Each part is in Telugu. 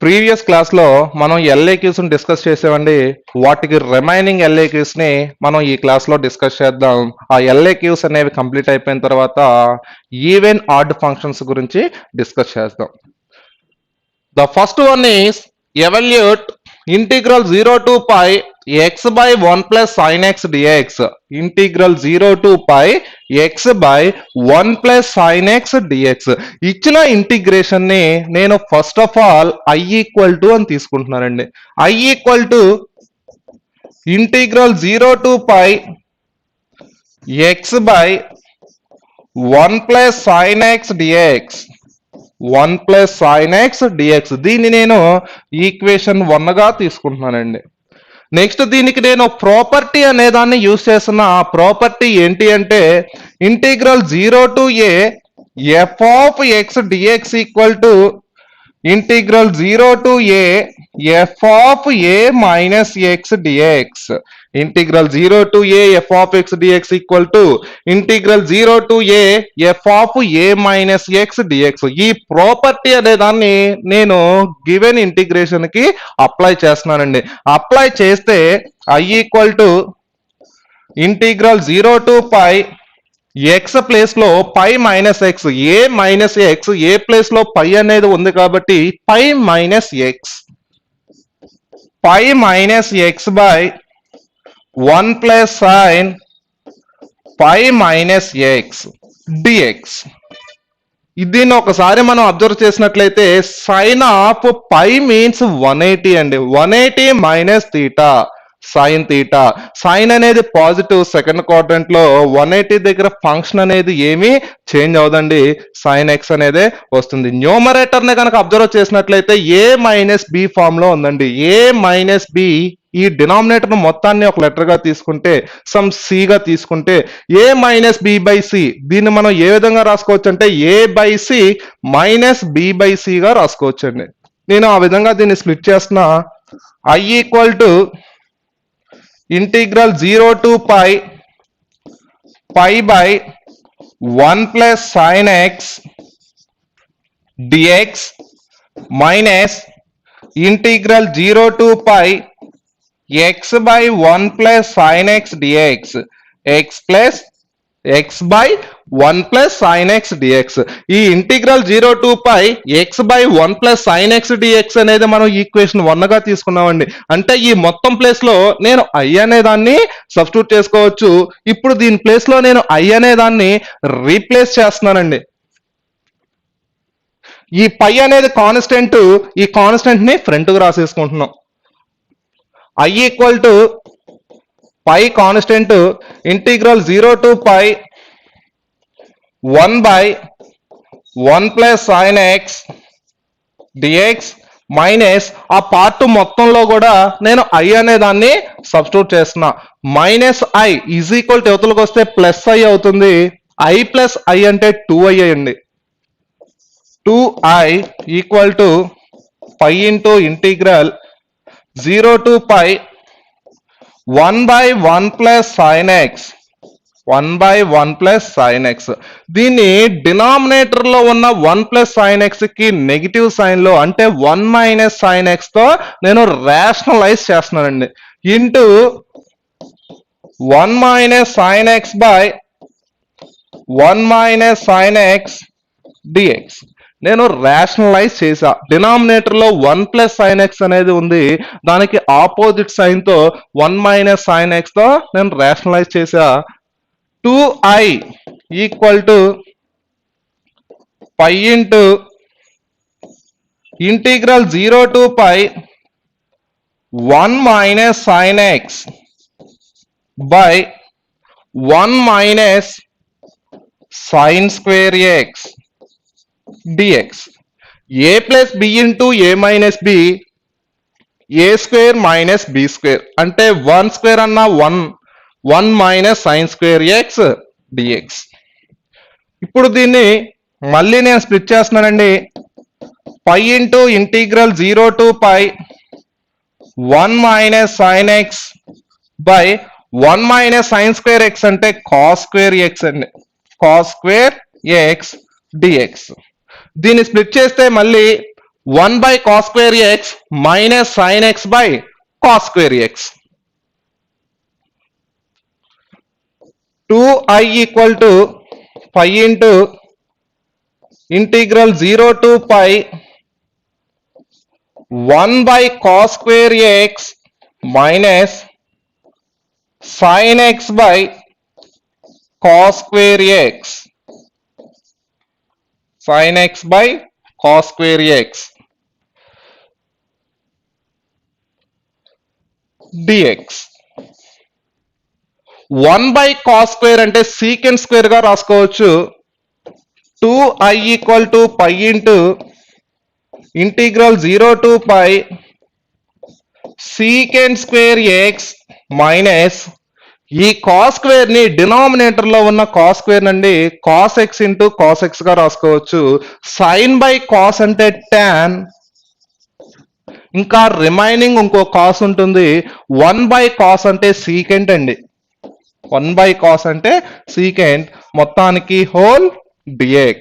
ప్రీవియస్ క్లాస్ లో మనం ఎల్ఏక్యూస్ డిస్కస్ చేసామండి. వాటికి రిమైనింగ్ ఎల్ఏక్యూస్ ని మనం ఈ క్లాస్ లో డిస్కస్ చేద్దాం. ఆ ఎల్ఏక్యూస్ అనేవి కంప్లీట్ అయిపోయిన తర్వాత ఈవెన్ ఆడ్ ఫంక్షన్స్ గురించి డిస్కస్ చేద్దాం. The first one is evaluate integral 0 to pi x by 1 plus sin x dx. Integral 0 to pi x by 1 plus sin x dx. ఇచ్చిన ఇంటిగ్రేషన్ ని నేను first of all i equal to అని తీసుకుంటున్నానండి. i equal to integral 0 to pi x by 1 plus sin x dx. 1 plus sin x dx. దీన్ని నేను ఈక్వేషన్ 1 గా తీసుకుంటున్నానండి. నెక్స్ట్ దీనికి నేను ప్రాపర్టీ అనే దాన్ని యూజ్ చేస్తున్న. ఆ ప్రాపర్టీ ఏంటి అంటే integral 0 to a f of x dx equal to integral 0 to a f of a minus x dx. Integral 0 to a f of x dx equal to integral 0 to a f of a minus x dx. ఈ ప్రాపర్టీ అనే దాన్ని నేను గివెన్ ఇంటిగ్రేషన్ కి అప్లై చేస్తున్నానండి. అప్లై చేస్తే I equal to integral 0 to pi x place లో pi minus x, A minus x, a place లో పై అనేది ఉంది కాబట్టి pi minus x, pi minus x by 1 plus sine pi minus x dx. దీన్ని ఒకసారి మనం అబ్జర్వ్ చేసినట్లయితే సైన్ ఆఫ్ పై మీన్స్ 180 అండి. 180 minus theta sine theta. Sine అనేది పాజిటివ్, సెకండ్ క్వాడ్రంట్ లో 180 దగ్గర ఫంక్షన్ అనేది ఏమీ చేంజ్ అవదండి, సైన్ ఎక్స్ అనేది వస్తుంది. న్యూమరేటర్ ని కనుక అబ్జర్వ్ చేసినట్లయితే ఏ మైనస్ బి ఫామ్ లో ఉందండి. ఏ మైనస్ బి, ఈ డినామినేటర్ మొత్తాన్ని ఒక లెటర్ గా తీసుకుంటే సమ్ సి గా తీసుకుంటే A minus B by C, దీన్ని మనం ఏ విధంగా రాసుకోవచ్చు అంటే A by C minus B by C గా రాసుకోవచ్చు అండి. నేను ఆ విధంగా దీన్ని స్ప్లిట్ చేస్తున్నా. I equal to integral 0 to pi pi by 1 plus sine x dx minus integral 0 to pi x by 1 plus sin x dx, x plus x by 1 plus sin x dx. ఈ integral 0 to pi x by 1 plus sin x dx అనేది మనం ఈక్వేషన్ 1 గా తీసుకున్నామండి. అంటే ఈ మొత్తం ప్లేస్ లో నేను i అనే దాన్ని సబ్స్టిట్యూట్ చేసుకోవచ్చు. ఇప్పుడు దీని ప్లేస్ లో నేను i అనే దాన్ని రీప్లేస్ చేస్తున్నానండి. ఈ పై అనేది కాన్స్టెంట్, ఈ కాన్స్టెంట్ ని ఫ్రంట్ కు రాసేసుకుంటున్నాం. i equal to pi constant integral 0 to pi 1 by 1 plus sine x dx minus ఆ పార్ట్ మొత్తంలో కూడా నేను i అనే దాన్ని సబ్స్టిట్యూట్ చేస్తున్నా. Minus i is equal to యువతలకు వస్తే ప్లస్ i అవుతుంది. i ప్లస్ i అంటే 2i అండి. 2i equal to pi into integral 0 to pi 1 by 1 plus sine x, 1 by 1 plus sine x. దీన్ని డినామినేటర్ లో ఉన్న 1 ప్లస్ సైన్ ఎక్స్ కి నెగిటివ్ సైన్ లో అంటే 1 మైనస్ సైన్ ఎక్స్ తో నేను రేషనలైజ్ చేస్తున్నానండి. Into 1 minus sine x by 1 minus sine x dx. నేను రేషనలైజ్ చేసా. డినామినేటర్ లో 1 ప్లస్ సైన్ ఎక్స్ అనేది ఉంది, దానికి ఆపోజిట్ సైన్ తో 1 మైనస్ సైన్ ఎక్స్ తో నేను రేషనలైజ్ చేసా. 2i equal to pi into integral 0 to pi 1 minus sine x by 1 minus sine square x dx. A plus b into a minus b, a square minus b square అంటే 1 స్క్వేర్ అన్న 1 minus sine square x dx. ఇప్పుడు దీన్ని మళ్ళీ నేను స్ప్లిట్ చేస్తున్నానండి. Pi into integral 0 to pi 1 minus sine x by 1 minus sine square x అంటే కాస్ స్క్వేర్ ఎక్స్ అండి. Cos square x dx. దీన్ని స్ప్లిట్ చేస్తే మళ్ళీ 1 by cos square x minus sin x by cos square x. 2I equal to pi into integral 0 to pi 1 by cos square x minus sin x by cos square x. Sin x by cos square x dx. 1 by cos square అంటే secant square గా రాసుకోవచ్చు. 2I equal to pi into integral 0 to pi secant square x minus ఈ cos square ని డినామినేటర్ లో ఉన్న cos square నుండి cos x into cos x గా రాసుకోవచ్చు. sin by cos అంటే tan, ఇంకా రిమైనింగ్ ఇంకో cos ఉంటుంది. 1 by cos అంటే secant అండి. 1 by cos అంటే secant, మొత్తానికి whole dx.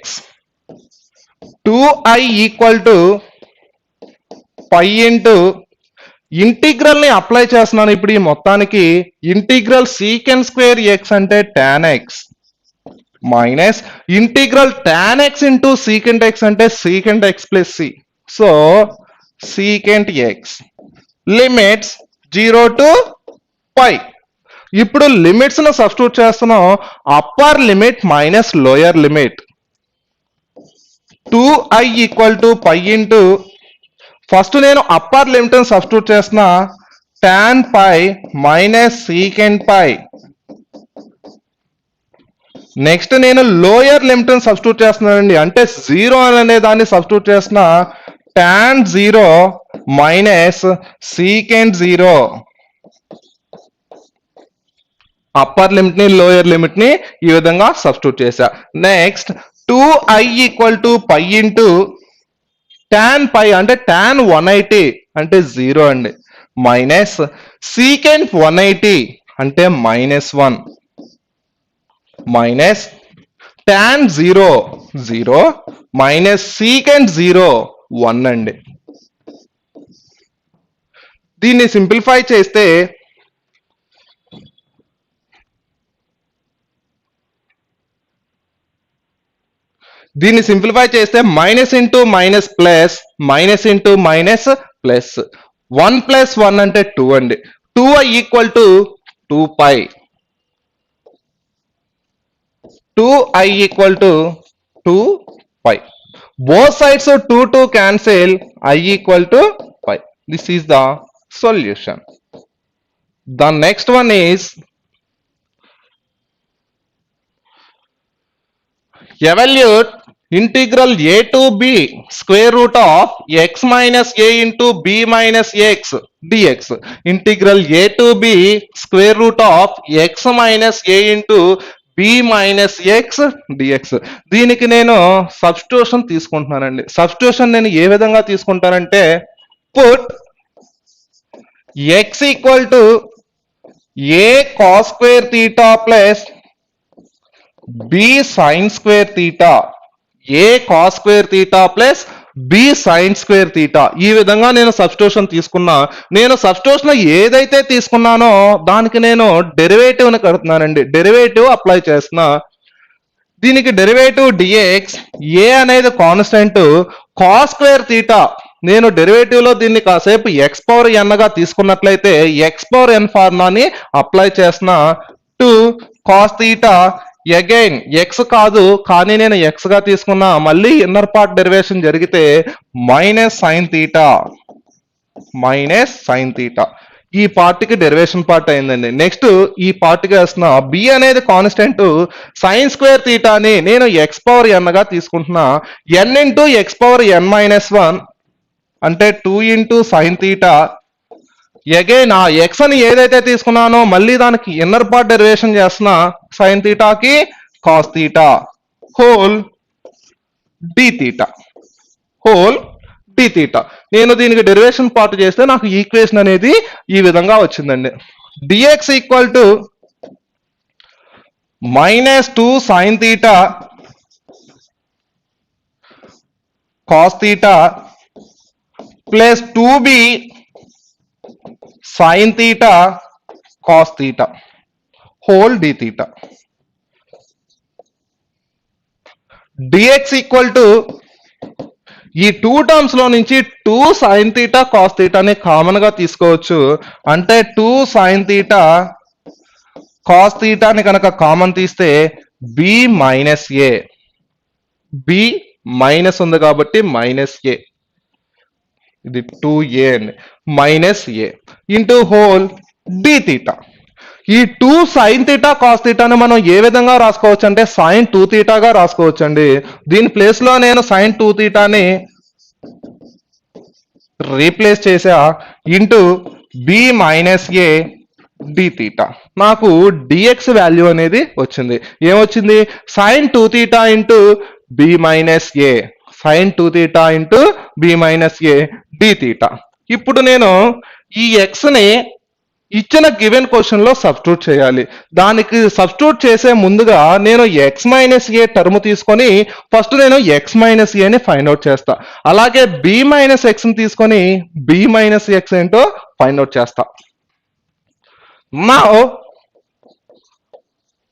2I equal to pi into integral ని అప్లై చేస్తున్నాను ఇప్పుడు ఈ మొత్తానికి. ఇంటిగ్రల్ సీకెంట్ స్క్వేర్ ఎక్స్ అంటే tan x minus integral tan x into secant x అంటే secant x plus C. So secant x limits 0 to pi. ఇప్పుడు లిమిట్స్ ను సబ్స్టిట్యూట్ చేస్తున్నాం. Upper limit minus lower limit. 2I equal to pi into first నేను అప్పర్ లిమిట్ ని సబ్స్టిట్యూట్ చేస్తున్నా. tan పై మైనస్ సీకెంట్ పై. నెక్స్ట్ నేను లోయర్ లిమిట్ ని సబ్స్టిట్యూట్ చేస్తున్నానండి, అంటే 0 అనే దాన్ని సబ్స్టిట్యూట్ చేస్తున్నా. tan 0 minus secant 0. Upper limit ని లోయర్ లిమిట్ ని ఈ విధంగా సబ్స్టిట్యూట్ చేశా. Next 2I equal to pi into tan pi అంటే tan 180 అంటే 0 అండి మైనస్ సీకెంట్ 180 అంటే -1 మైనస్ tan 0 0 మైనస్ సీకెంట్ 0 1 అండి. దీన్ని సింప్లిఫై చేస్తే minus into minus plus, minus into minus plus, 1 plus 1 అంటే 2 అండి. 2I equal to 2 pi. 2I equal to 2 pi. Both sides 2 2 cancel, I equal to pi. This is the solution. The next one is evaluate integral a to b square root of x minus a into b minus x dx. Integral a to b square root of x minus a into b minus x dx. దీనికి నేను సబ్స్టిట్యూషన్ తీసుకుంటున్నానండి. సబ్స్టిట్యూషన్ నేను ఏ విధంగా తీసుకుంటానంటే put x equal to a cos square theta plus b sin square theta. a cos square theta plus b sin square theta. ఈ విధంగా నేను సబ్స్టిట్యూషన్ తీసుకున్నా. నేను సబ్స్టిట్యూషన్ ఏదైతే తీసుకున్నానో దానికి నేను డెరివేటివ్ ని కడుతున్నానండి. డెరివేటివ్ అప్లై చేస్తున్నా. దీనికి డెరివేటివ్ dx, a అనేది కాన్స్టెంట్, cos square theta నేను డెరివేటివ్ లో దీన్ని కాసేపు x పవర్ n గా తీసుకున్నట్లయితే x పవర్ n ఫార్ములాని అప్లై చేస్తున్నా. 2 cos theta అగైన్ x కాదు కానీ నేను x గా తీసుకున్నా. మళ్ళీ ఇన్నర్ పార్ట్ డెరివేషన్ జరిగితే minus sine theta, minus sine theta. ఈ పార్ట్ కి డెరివేషన్ పార్ట్ అయిందండి. నెక్స్ట్ ఈ పార్ట్ కి వేస్తున్నా. b అనేది కాన్స్టెంట్, సైన్ స్క్వేర్ థీటాని నేను x పవర్ n గా తీసుకుంటున్నా. n into x power n minus 1 అంటే 2 ఇంటూ సైన్ థీటా. అగైన్ ఆ ఎక్స్ అని ఏదైతే తీసుకున్నానో మళ్ళీ దానికి ఇన్నర్ పార్ట్ డెరివేషన్ చేస్తున్నా. సైన్ థీటాకి cos theta whole d theta, whole d theta. నేను దీనికి డెరివేషన్ పార్ట్ చేస్తే నాకు ఈక్వేషన్ అనేది ఈ విధంగా వచ్చిందండి. Dx equal to -2 sine theta cos theta plus 2b sin theta cos theta whole d theta dx equal to ఈ టూ టర్మ్స్ లో నుంచి 2 sin theta cos theta ని కామన్ గా తీసుకోవచ్చు. అంటే 2 sin theta cos theta ని కనుక కామన్ తీస్తే b minus a, b minus ఉంది కాబట్టి మైనస్ a, ఇది 2a అండి, minus a into whole d theta. ఈ 2 sin theta cos theta ని మనం ఏ విధంగా రాసుకోవచ్చు అంటే sin 2 theta గా రాసుకోవచ్చు అండి. దీని ప్లేస్ లో నేను sin 2 theta ని రీప్లేస్ చేసా into b minus a d theta. నాకు dx వాల్యూ అనేది వచ్చింది. ఏమొచ్చింది? sin 2 theta into b minus a, sin 2 theta into b minus a d theta. ఇప్పుడు నేను ఈ x ని ఇచ్చిన గివెన్ క్వశ్చన్ లో సబ్స్టిట్యూట్ చేయాలి. దానికి సబ్స్టిట్యూట్ చేసే ముందుగా నేను x మైనస్ ఏ టర్మ్ తీసుకొని ఫస్ట్ నేను x మైనస్ ఏని ఫైండ్ అవుట్ చేస్తా. అలాగే b మైనస్ ఎక్స్ ని తీసుకొని b మైనస్ ఎక్స్ ఏంటో ఫైండ్ అవుట్ చేస్తా. నా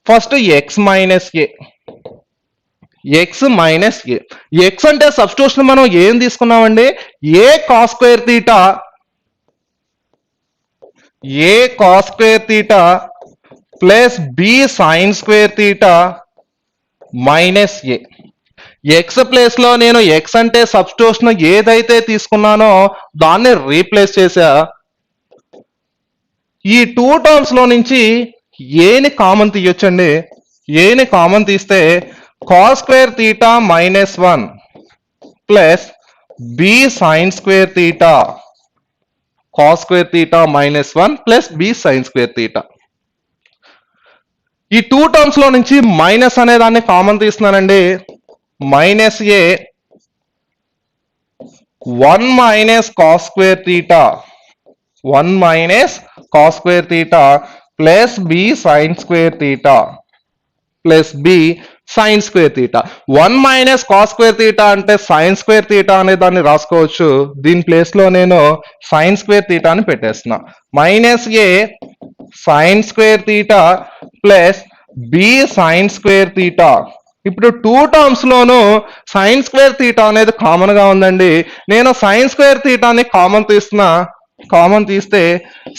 first x minus a, x minus a, x అంటే సబ్స్టిట్యూషన్ మనం ఏం తీసుకున్నామండి? A cos square theta, a cos square theta plus b sine square theta minus a. X place లో నేను ఎక్స్ అంటే సబ్స్టిట్యూషన్ ఏదైతే తీసుకున్నానో దాన్ని రీప్లేస్ చేసా. ఈ టూ టర్మ్స్ లో నుంచి ఏని కామన్ తీయొచ్చండి. ఏని కామన్ తీస్తే cos square theta minus 1 plus b sine square theta, cos square theta minus 1 plus b sin square theta. ఈ టూ టర్మ్స్ లో నుంచి మైనస్ అనే దాన్ని కామన్ తీస్తున్నానండి. Minus a 1 minus cos square theta, 1 minus cos square theta plus b sine square theta plus b sine square theta. 1 minus cos square theta అంటే సైన్ స్క్వేర్ తీటా అనే దాన్ని రాసుకోవచ్చు. దీని ప్లేస్ లో నేను సైన్ స్క్వేర్ తీటా అని పెట్టేస్తున్నా. Minus a sine square theta plus b sine square theta. ఇప్పుడు టూ టర్మ్స్ లోను సైన్ స్క్వేర్ తీటా అనేది కామన్ గా ఉందండి. నేను సైన్ స్క్వేర్ తీటాని కామన్ తీస్తున్నా. కామన్ తీస్తే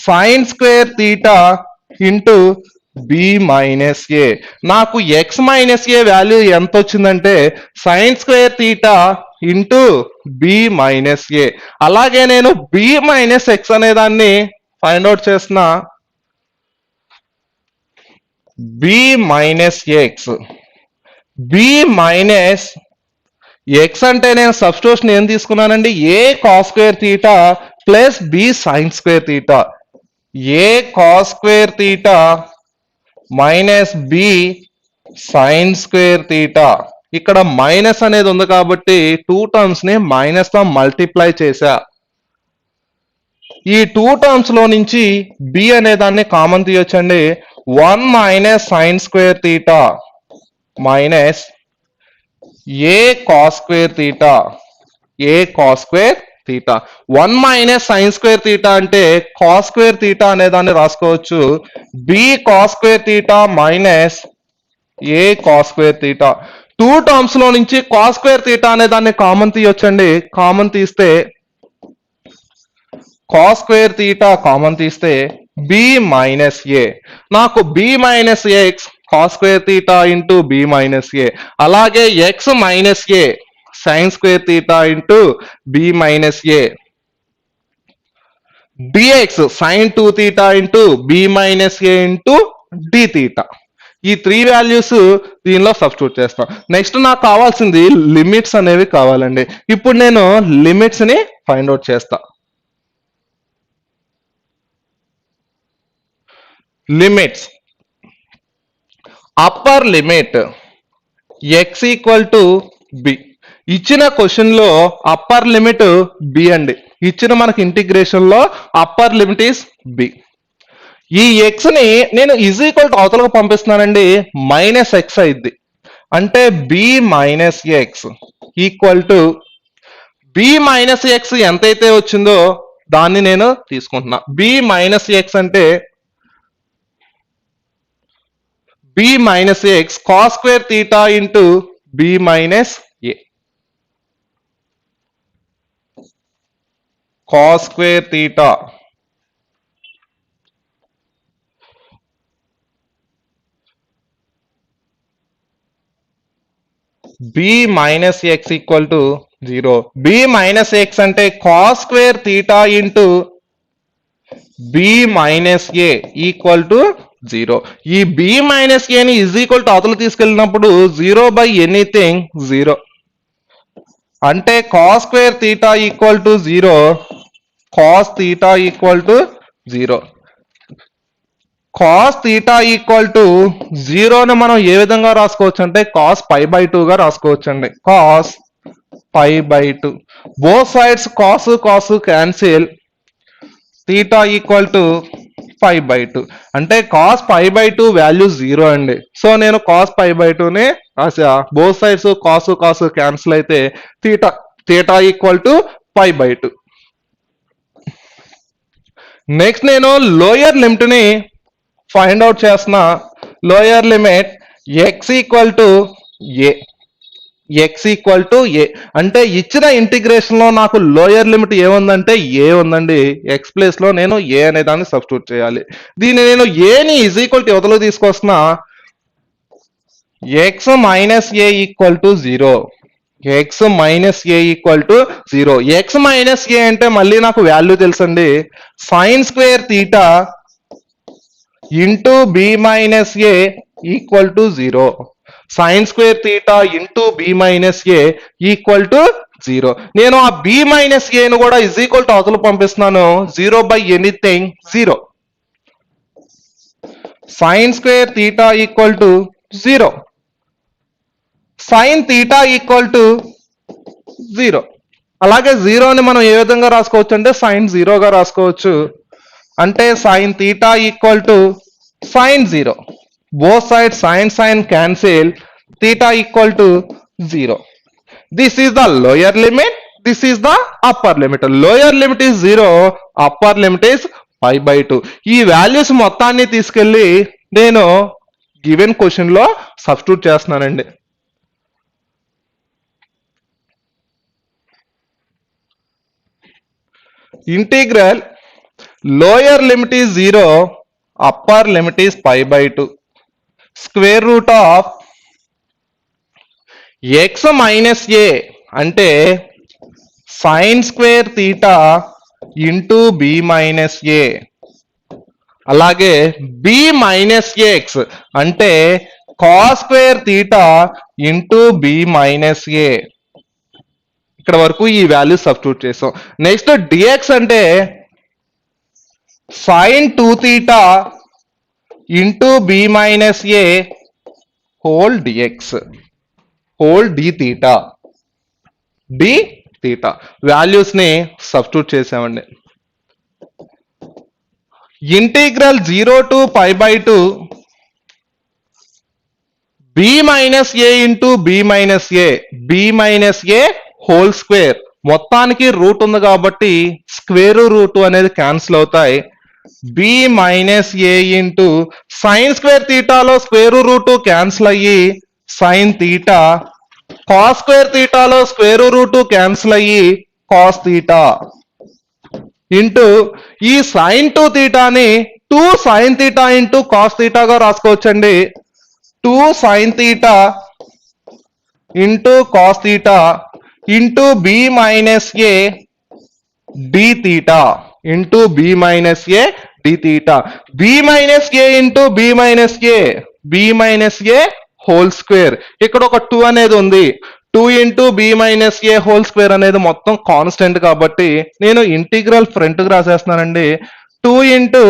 sine square theta into b minus a. నాకు ఎక్స్ మైనస్ ఏ వాల్యూ ఎంత వచ్చిందంటే sine square theta into b minus a. అలాగే నేను బి మైనస్ ఎక్స్ అనే దాన్ని ఫైండ్ అవుట్ చేస్తున్నా. B minus x, b minus x అంటే నేను సబ్స్టిట్యూషన్ ఏం తీసుకున్నానండి? A cos square theta plus b sine square theta, a cos square theta minus b sine square theta. ఇక్కడ మైనస్ అనేది ఉంది కాబట్టి టూ టర్మ్స్ ని మైనస్ తో మల్టిప్లై చేశా. ఈ టూ టర్మ్స్ లో నుంచి బి అనే దాన్ని కామన్ తీయొచ్చండి. 1 minus sine square theta minus a cos square theta, a cos square theta. 1 minus sine square theta అంటే కాస్ స్క్వేర్ తీటా అనే దాన్ని రాసుకోవచ్చు. B cos square theta minus a cos square theta. Two terms లో నుంచి కాస్ స్క్వేర్ తీటా అనే దాన్ని కామన్ తీయొచ్చండి. కామన్ తీస్తే కాస్ స్క్వేర్ తీటా కామన్ తీస్తే బి మైనస్ ఏ. నాకు b minus x cos square theta into b minus a. అలాగే x minus a sine square theta into b minus a. Dx sine 2 theta into b minus a into d theta. ఈ త్రీ వాల్యూస్ దీనిలో సబ్స్టిట్యూట్ చేస్తాం. నెక్స్ట్ నాకు కావాల్సింది లిమిట్స్ అనేవి కావాలండి. ఇప్పుడు నేను లిమిట్స్ ని ఫైండ్ అవుట్ చేస్తా. Limits upper limit x equal to B. ఇచ్చిన క్వశ్చన్ లో అప్పర్ లిమిట్ బి అండి. ఇచ్చిన మనకి ఇంటిగ్రేషన్ లో అప్పర్ లిమిట్ ఈస్ బి. ఈ ఎక్స్ ని నేను ఈజ్ ఈక్వల్ టు అవతలకు పంపిస్తున్నానండి. మైనస్ ఎక్స్ అయింది అంటే b minus x equal to b minus x ఎంతైతే వచ్చిందో దాన్ని నేను తీసుకుంటున్నా. బి మైనస్ ఎక్స్ అంటే b minus x cos square theta into b minus a, cos square theta b minus x equal to 0. B minus x అంటే cos square theta into b minus a equal to 0. ఈ బి మైనస్ ఏని ఈజ్ ఈక్వల్ టు అవతల తీసుకెళ్ళినప్పుడు 0 బై ఎనీథింగ్ 0 అంటే cos square theta equal to 0, cos theta equal to 0. Cos theta equal to 0ని మనం ఏ విధంగా రాసుకోవచ్చు అంటే కాస్ పై బై 2 గా రాసుకోవచ్చు అండి. Cos pi by 2, both sides cos cos cancel, theta equal to pi by 2 అంటే కాస్ పై బై 2 వాల్యూ 0 అండి. సో నేను కాస్ పై బై 2ని రాసా, both sides cos cos cancel అయితే theta theta equal to pi by 2. Next నేను లోయర్ లిమిట్ ని ఫైండ్ అవుట్ చేస్తున్నా. Lower limit x equal to a, x equal to a అంటే ఇచ్చిన ఇంటిగ్రేషన్ లో నాకు లోయర్ లిమిట్ ఏముందంటే ఏ ఉందండి. ఎక్స్ ప్లేస్ లో నేను ఏ అనే దాన్ని సబ్స్టిట్యూట్ చేయాలి. దీన్ని నేను ఏని ఈజ్ ఈక్వల్ టు యువతలో తీసుకొస్తున్నా. X minus a equal to 0, x minus a equal to 0. X minus a అంటే మళ్ళీ నాకు వాల్యూ తెలుసండి, sine square theta into b minus a equal to 0, sine square theta into b minus a equal to 0. నేను ఆ బి మైనస్ ఏను కూడా ఇజ్ ఈక్వల్ టు అవతల పంపిస్తున్నాను. 0 by anything 0, sine square theta equal to 0, sign theta equal to 0. అలాగే 0ని మనం ఏ విధంగా రాసుకోవచ్చు అంటే సైన్ 0గా రాసుకోవచ్చు. అంటే sine theta equal to sine 0, both side sine sine cancel, theta equal to 0. This is the lower limit, this is the upper limit. Lower limit is 0, upper limit is pi by 2. ఈ వాల్యూస్ మొత్తాన్ని తీసుకెళ్లి నేను గివెన్ క్వశ్చన్ లో సబ్స్టిట్యూట్ చేస్తున్నానండి. Integral lower limit is 0, upper limit is pi by 2, square root of x minus a అంటే sine square theta into b minus a, అలాగే బి మైనస్ ఎక్స్ అంటే cos square theta into b minus a. ఇక్కడ వరకు ఈ వాల్యూ సబ్స్టిట్యూట్ చేసాం. నెక్స్ట్ డిఎక్స్ అంటే sine 2 theta into b minus a whole dx, whole d theta, d theta values ని సబ్స్టిట్యూట్ చేసామండి. Integral 0 to pi by 2 b minus a into b minus a, b minus a whole square, మొత్తానికి రూట్ ఉంది కాబట్టి స్క్వేర్ రూట్ అనేది క్యాన్సిల్ అవుతాయి. B minus a into sine square తీటాలో స్క్వేర్ రూట్ క్యాన్సిల్ అయ్యి సైన్ తీటా, కాస్ స్క్వేర్ తీటాలో స్క్వేర్ రూట్ క్యాన్సిల్ అయ్యి కాస్ తీటా ఇంటూ ఈ సైన్ 2 తీటాని 2 సైన్ తీటా ఇంటూ కాస్ తీటాగా రాసుకోవచ్చండి. 2 sine theta into cos theta into b minus a d theta into b minus a d theta, b minus a into b minus a, b minus a whole square. ఇక్కడ ఒక 2 అనేది ఉంది, 2 into b minus a whole square అనేది మొత్తం కాన్స్టెంట్ కాబట్టి నేను ఇంటిగ్రల్ ఫ్రంట్ కి రాసేస్తున్నానండి. 2 into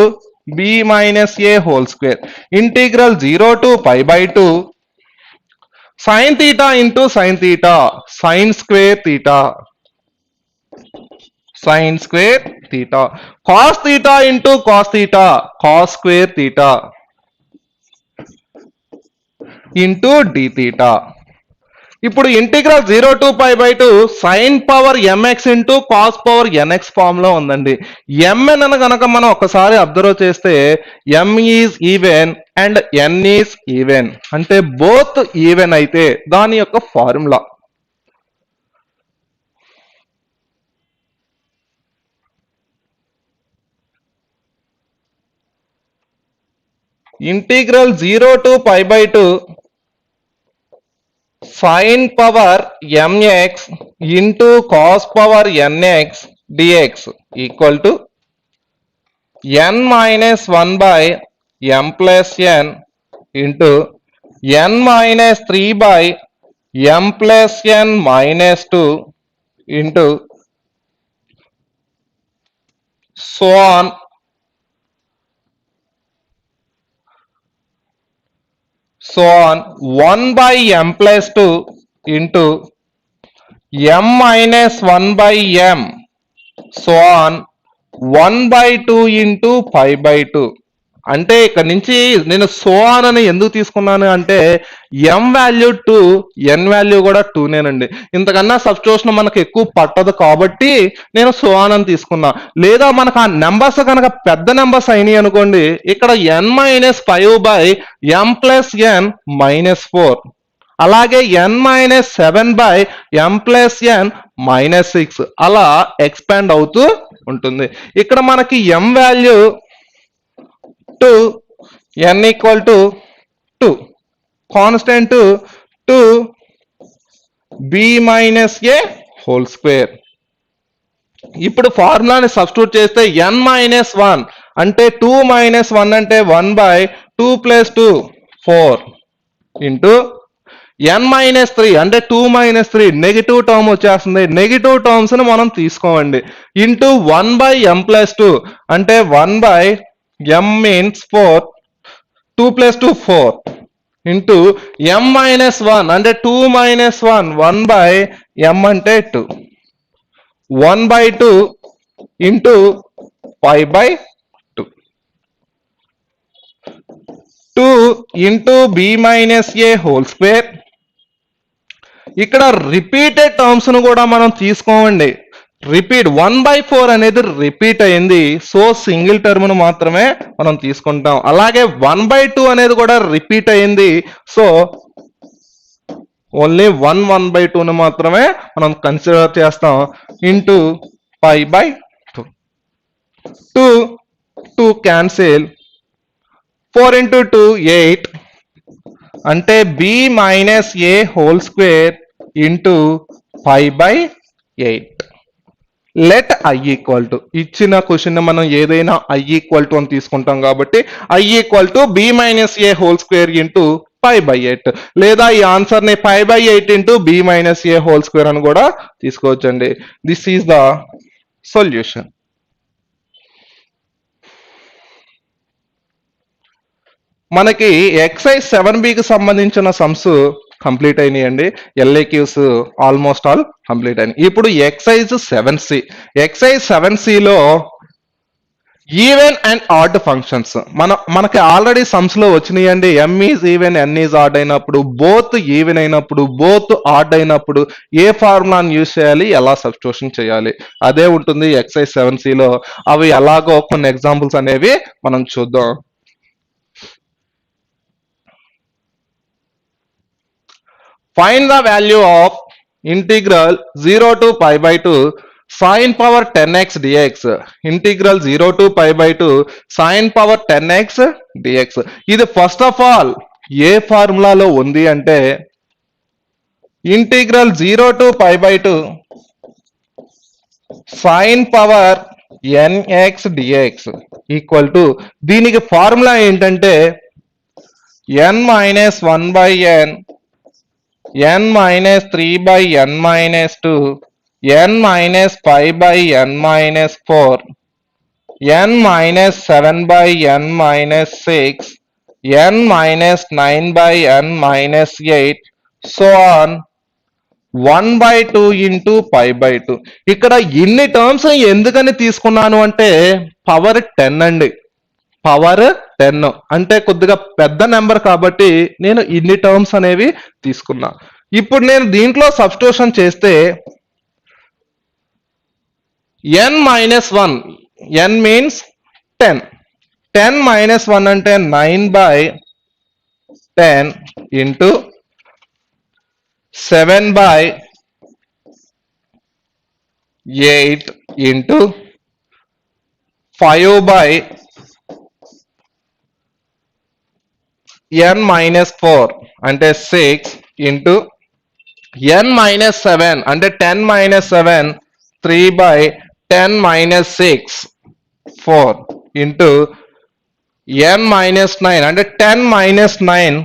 b minus a whole square integral 0 to pi by 2 sine theta into sine theta, sine square theta, sine square theta, cos theta into cos theta, cos square theta into d theta. ఇప్పుడు integral 0 to π by 2 sin power mx into cos power nx form లో ఉందండి. mn అని గనక మనం ఒకసారి అబ్జర్వ్ చేస్తే m is even and n is even, అంటే బోత్ ఈవెన్ అయితే దాని యొక్క formula integral 0 to π by 2 sin power mx into cos power nx dx equal to n minus 1 by m plus n into n minus 3 by m plus n minus 2 into so on so on 1 by m plus 2 into m minus 1 by m so on 1 by 2 into pi by 2. అంటే ఇక్కడ నుంచి నేను సో ఆన్ అని ఎందుకు తీసుకున్నాను అంటే m వాల్యూ 2 n వాల్యూ కూడా 2 నేనండి. ఇంతకన్నా సబ్స్టిట్యూషన్ మనకు ఎక్కువ పట్టదు కాబట్టి నేను సో ఆన్ అని తీసుకున్నా. లేదా మనకు ఆ నెంబర్స్ కనుక పెద్ద నెంబర్స్ అయినాయి అనుకోండి, ఇక్కడ n minus 5 by m plus n minus 4, అలాగే n minus 7 by m plus n minus 6 అలా ఎక్స్పాండ్ అవుతూ ఉంటుంది. ఇక్కడ మనకి m value 2, n equal to 2, constant 2 b minus a whole square. ఇప్పుడు ఫార్ములాని సబ్స్టిట్యూట్ చేస్తే n మైనస్ 1 అంటే 2 మైనస్ 1 అంటే 1 by 2 plus 2 4 into n minus 3 అంటే 2 మైనస్ 3 నెగిటివ్ టర్మ్ వచ్చేస్తుంది, నెగిటివ్ టర్మ్స్ ని మనం తీసుకోవండి, ఇంటూ 1 బై m ప్లస్ 2 అంటే 1 by m means 4, 2 plus 2 4 into m minus 1 అంటే 2 మైనస్ 1 1 బై m అంటే 2, 1 by 2 into 5 by 2, 2 into b minus a whole square. ఇక్కడ రిపీటెడ్ టర్మ్స్ ను కూడా మనం తీసుకోమండి, రిపీట్ 1 బై 4 అనేది రిపీట్ అయింది, సో సింగిల్ టర్మ్ ను మాత్రమే మనం తీసుకుంటాం. అలాగే 1 బై 2 అనేది కూడా రిపీట్ అయింది, సో ఓన్లీ 1 బై 2 ను మాత్రమే మనం కన్సిడర్ చేస్తాం, ఇంటూ 5 బై 2, 2 క్యాన్సిల్, 4 ఇంటూ 2 8 అంటే b minus a whole square into 5 by 8. Let i equal to, ఇచ్చిన క్వశ్చన్ మనం ఏదైనా i ఈక్వల్ టు అని తీసుకుంటాం కాబట్టి i equal to b minus a whole square into 5 by 8, లేదా ఈ ఆన్సర్ ని 5 by 8 into b minus a whole square అని కూడా తీసుకోవచ్చండి. This is the solution. మనకి ఎక్సైజ్ 7bకి సంబంధించిన సమ్స్ కంప్లీట్ అయినాయండి, LAQs ఆల్మోస్ట్ ఆల్ కంప్లీట్ అయినాయి. ఇప్పుడు ఎక్సైజ్ 7C, ఎక్సైజ్ 7Cలో ఈవెన్ అండ్ ఆడ్ ఫంక్షన్స్ మనకి ఆల్రెడీ సమ్స్ లో వచ్చినాయండి. m is even n is odd అయినప్పుడు, బోత్ ఈవెన్ అయినప్పుడు, బోత్ ఆడ్ అయినప్పుడు ఏ ఫార్ములాని యూజ్ చేయాలి, ఎలా సబ్స్టిట్యూషన్ చేయాలి, అదే ఉంటుంది ఎక్సైజ్ 7Cలో. అవి ఎలాగో కొన్ని ఎగ్జాంపుల్స్ అనేవి మనం చూద్దాం. Find the value of integral 0 to pi by 2 sin power 10x dx. Integral 0 to pi by 2 sin power 10x dx. ఇది ఫస్ట్ ఆఫ్ ఆల్ ఏ ఫార్ములాలో ఉంది అంటే integral 0 to pi by 2 sin power nx dx equal to, దీనికి ఫార్ములా ఏంటంటే n minus 1 by n minus 3 by n minus 2, n minus 5 by n minus 4, n minus 7 by n minus 6, n minus 9 by n minus 8, so on 1 by 2 into pi by 2. ఇక్కడ ఇన్ని టర్మ్స్ ఎందుకని తీసుకున్నాను అంటే పవర్ 10 అండి, పవర్ 10 అంటే కొద్దిగా పెద్ద నెంబర్ కాబట్టి నేను ఇన్ని టర్మ్స్ అనేవి తీసుకున్నా. ఇప్పుడు నేను దీంట్లో సబ్స్టిట్యూషన్ చేస్తే n minus 1, n means 10. 10 minus 1 అంటే 9/10 into 7/8 into 5/n minus 4 అంటే 6 into n minus 7 అంటే 10 minus 7 3/10 minus 6 4 into n minus 9 అంటే 10 minus 9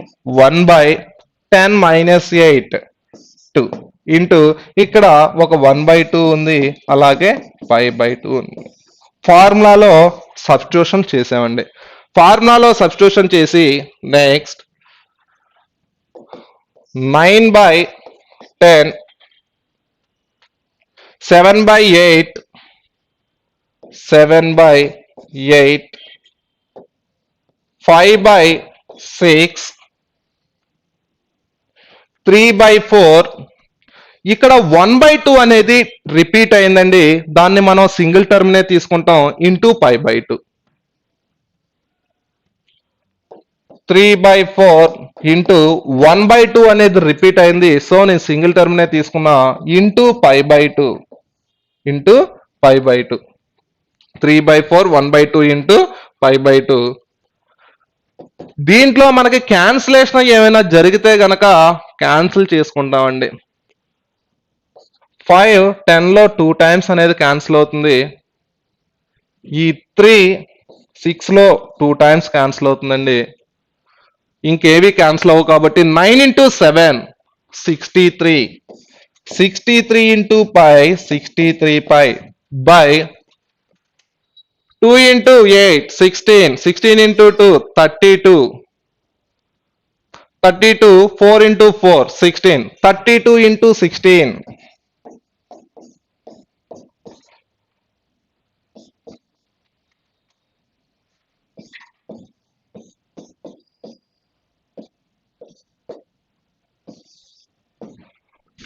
1/10 minus 8 2 ఇంటూ ఇక్కడ ఒక 1/2 ఉంది, అలాగే 5/2 ఉంది. ఫార్ములాలో సబ్స్టిట్యూషన్ చేసామండి. ఫార్ములాలో సబ్స్టిట్యూషన్ చేసి నెక్స్ట్ 9/10 7/8 7/8 5/6 3/4 ఇక్కడ 1/2 అనేది రిపీట్ అయిందండి, దాన్ని మనం సింగిల్ టర్మ్నే తీసుకుంటాం ఇంటూ 5/2 3/4 ఇంటూ 1/2 అనేది రిపీట్ అయింది, సో నేను సింగిల్ టర్మ్నే తీసుకున్నా ఇంటూ 5/2 ఇంటూ 5/2 3/4 1/2 ఇంటూ 5/2. దీంట్లో మనకి క్యాన్సిలేషన్ ఏమైనా జరిగితే గనక క్యాన్సిల్ చేసుకుంటామండి. 5 10 లో 2 టైమ్స్ అనేది క్యాన్సిల్ అవుతుంది. ఈ 3 6 లో 2 టైమ్స్ క్యాన్సిల్ అవుతుందండి. ఇంకేవి క్యాన్సిల్ అవ్వవు కాబట్టి 9 into 7 63 63 into pi 63 pi by 2 into 8 16 16 into 2 32 32 4 into 4 16 32 into 16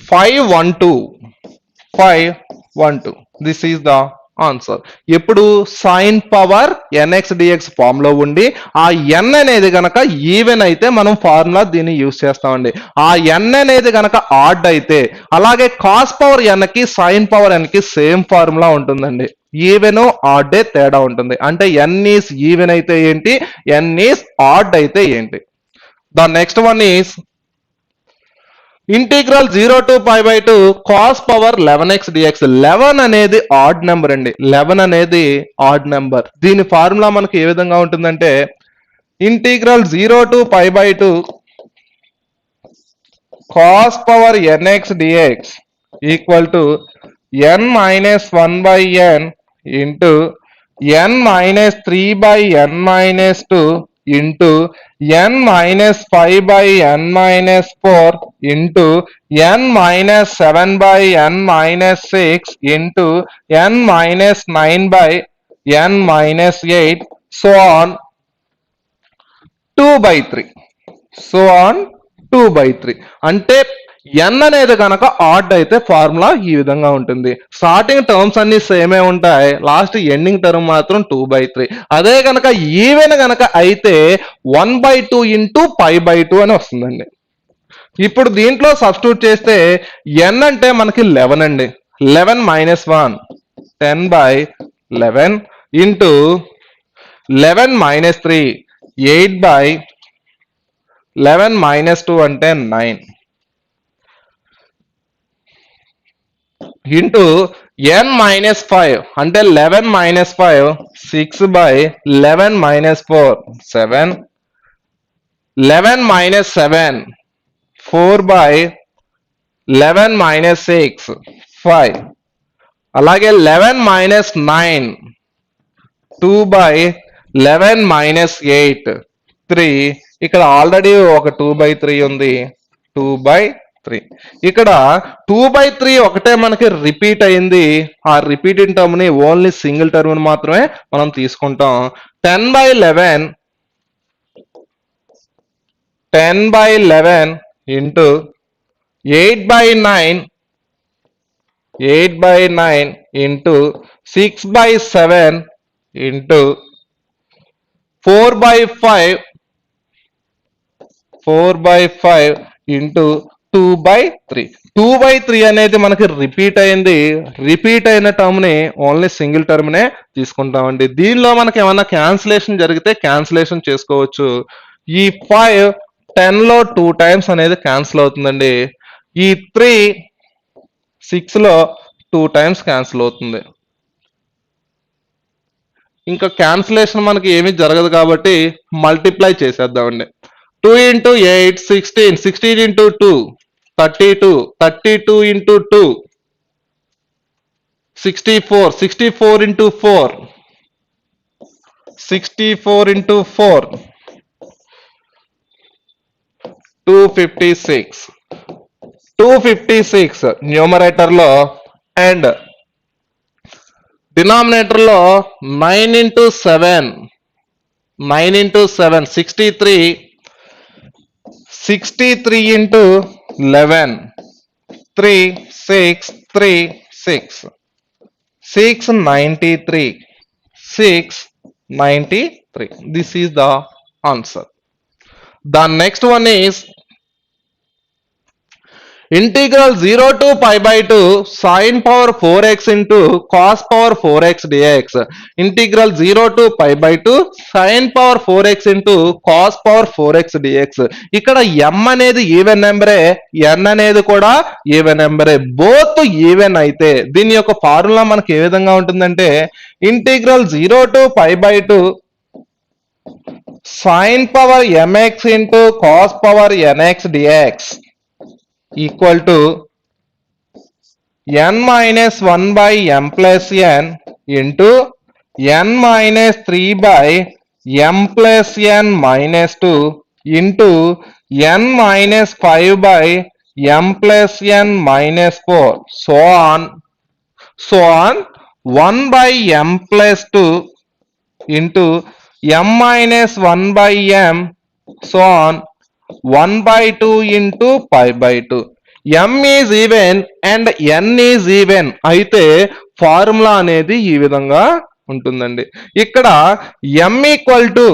512 512. This is the answer. ఎప్పుడు sine power nx dx form లో ఉండి ఆ ఎన్ అనేది గనక ఈవెన్ అయితే మనం ఫార్ములా దీన్ని యూజ్ చేస్తామండి. ఆ ఎన్ అనేది గనక ఆడ్ అయితే అలాగే కాస్ పవర్ ఎన్ కి సైన్ పవర్ ఎన్ కి సేమ్ ఫార్ములా ఉంటుందండి. ఈవెన్ ఆడ్ తేడా ఉంటుంది. అంటే ఎన్ ఈస్ ఈవెన్ అయితే ఏంటి, ఎన్ ఈస్ ఆడ్ అయితే ఏంటి. The next one is integral 0 to pi/2 cos power 11x dx. 11 అనేది ఆడ్ నెంబర్ అండి. 11 అనేది ఆడ్ నెంబర్. దీని ఫార్ములా మనకి ఏ విధంగా ఉంటుందంటే integral 0 to pi/2 cos power nx dx equal to n minus 1/n into n minus 3/n minus 2 into n minus 5/n minus 4 into n minus 7/n minus 6 into n minus 9/n minus 8 so on 2/3 so on 2/3. అంటే n అనేది కనుక ఆడ్ అయితే ఫార్ములా ఈ విధంగా ఉంటుంది. స్టార్టింగ్ టర్మ్స్ అన్ని సేమే ఉంటాయి, లాస్ట్ ఎండింగ్ టర్మ్ మాత్రం 2/3. అదే కనుక ఈవెన్ కనుక అయితే 1/2 ఇంటూ 5/2 అని వస్తుందండి. ఇప్పుడు దీంట్లో సబ్స్టిట్యూట్ చేస్తే n అంటే మనకి 11 అండి. 11 minus 1 10/11 ఇంటూ 11 minus 3 8/11 minus 2 అంటే 9 ఇంటూ n minus 5 అంటే 11 minus 5 6/11 minus 4 7 11 minus 7 4/11 minus 6 5 అలాగే 11 minus 9 2/11 minus 8 3. ఇక్కడ ఆల్రెడీ ఒక 2/3 ఉంది 2/3. ఇక్కడ 2/3 ఒకటే మనకి రిపీట్ అయింది. ఆ రిపీటింగ్ టర్మ్ ని ఓన్లీ సింగిల్ టర్మ్ మాత్రమే మనం తీసుకుంటాం. 10/11 ఇంటూ 8/9 into 6/7 into 4/5 into 2/3. 2/3 అనేది మనకి రిపీట్ అయింది. రిపీట్ అయిన టర్మ్ ని ఓన్లీ సింగిల్ టర్మ్ నే తీసుకుంటామండి. దీనిలో మనకి ఏమన్నా క్యాన్సిలేషన్ జరిగితే క్యాన్సిలేషన్ చేసుకోవచ్చు. ఈ 5 10 లో 2 టైమ్స్ అనేది క్యాన్సిల్ అవుతుందండి. ఈ 3 6 లో 2 టైమ్స్ క్యాన్సిల్ అవుతుంది. ఇంకా క్యాన్సిలేషన్ మనకి ఏమీ జరగదు కాబట్టి multiply చేసేద్దామండి. 2 into 8 16, 16 into 2 32, 32 into 2 64, 64 into 4 64 into 4 256, 256 numerator లో అండ్ డినామినేటర్ లో 9 into 7 9 into 7 63, 63 into 11 3 6 3 6 693, 693. This is the answer. The next one is integral 0 to pi by 2 sin power 4x into cos power 4x dx. Integral 0 to pi by 2 sin power 4x into cos power 4x dx. ఇక్కడ m అనేది ఈవెన్ నెంబరే, n అనేది కూడా ఈవెన్ నెంబరే. బోత్ ఈవెన్ అయితే దీని యొక్క ఫార్ములా మనకి ఏ విధంగా ఉంటుందంటే integral 0 to pi by 2 sin power mx into cos power nx dx equal to n minus 1 by m plus n into n minus 3 by m plus n minus 2 into n minus 5 by m plus n minus 4 so on 1 by m plus 2 into m minus 1 by m so on 1 by 2 into pi by 2. m is even and n is even అయితే ఫార్ములా అనేది ఈ విధంగా ఉంటుందండి. ఇక్కడ m equal to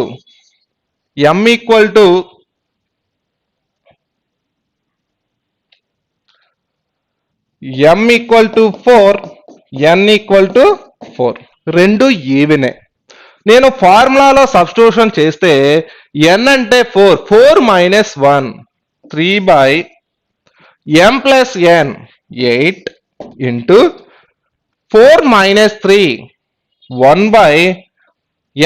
4, n equal to 4 రెండు ఈవెనే. నేను ఫార్ములాలో సబ్స్టిట్యూషన్ చేస్తే n అంటే 4 minus 1 3 by m plus n 8 into 4 minus 3 1 by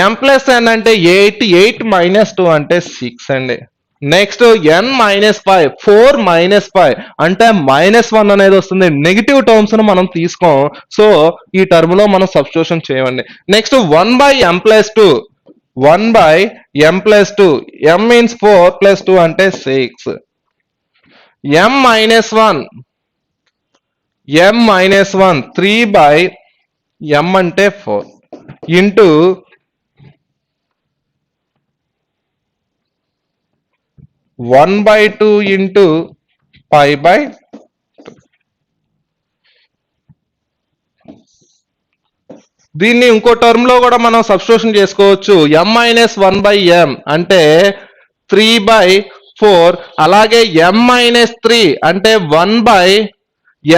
m plus n అంటే 8 minus 2 అంటే 6 అండి. నెక్స్ట్ n minus 5 4 minus 5 అంటే -1 అనేది వస్తుంది. నెగిటివ్ టర్మ్స్ ను మనం తీసుకోం, సో ఈ టర్మ్ లో మనం సబ్స్టిట్యూషన్ చేయమండి. Next 1 by m plus 2 1 by m plus 2 m means 4 plus 2 అంటే 6 m minus 1 3 by m అంటే 4 into 1 by 2 into pi by 2. దీన్ని ఇంకో టర్మ్ లో కూడా మనం సబ్స్టిట్యూషన్ చేసుకోవచ్చు. m minus 1 by m అంటే 3 by 4, అలాగే m minus 3 అంటే 1 by